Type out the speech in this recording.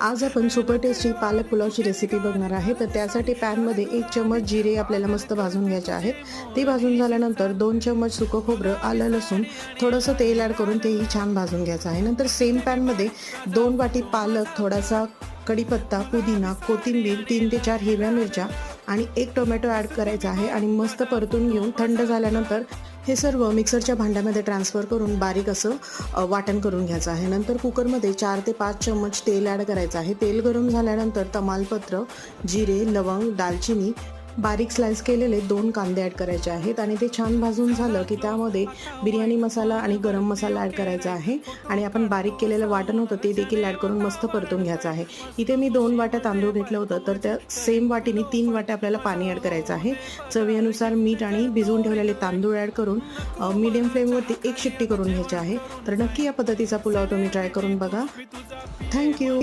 आज आपण super tasty पालक पुलावची रेसिपी बघणार आहे। तर त्यासाठी पॅनमध्ये 1 चम्मच जिरे आपल्याला मस्त भाजून घ्यायचे आहेत। ते भाजून झाल्यानंतर 2 चम्मच सुकं खोबरं, आलं, लसूण, थोडंसं तेल ॲड करून तेही छान भाजून घ्यायचं आहे। नंतर सेम पॅनमध्ये 2 वाटी पालक, थोडासा कढीपत्ता, पुदिना, कोथिंबीर, 3 ते 4 हिरव्या मिरच्या आणि 1 टोमॅटो ॲड करायचा आहे आणि मस्त परतून घेऊन थंड झाल्यानंतर हे सर्व मिक्सरच्या भांड्यामध्ये ट्रान्सफर करून बारीक असं वाटण करून घ्यायचं आहे। नंतर कुकरमध्ये 4 ते 5 चम्मच तेल ॲड करायचं आहे। तेल गरम झाल्यानंतर तमालपत्र, जिरे, लवंग, दालचिनी, बारीक स्लाइस केलेले 2 कांदे ॲड करायचे आहेत आणि ते छान भाजून झालं की त्यामध्ये बिर्याणी मसाला आणि गरम मसाला ॲड करायचा आहे आणि आपण बारीक केलेलं वाटण होतं ते देखील ॲड करून मस्त परतून घ्यायचं आहे। इथे मी 2 वाट्या तांदूळ घेतलं होतं, तर त्या सेम वाटीने 3 वाट्या आपल्याला पाणी ॲड करायचं आहे। चवीनुसार मीठ आणि भिजवून ठेवलेले तांदूळ ॲड करून मीडियम फ्लेमवरती 1 शिट्टी करून घ्यायची आहे। तर नक्की या पद्धतीचा पुलाव तुम्ही ट्राय करून बघा। थँक्यू।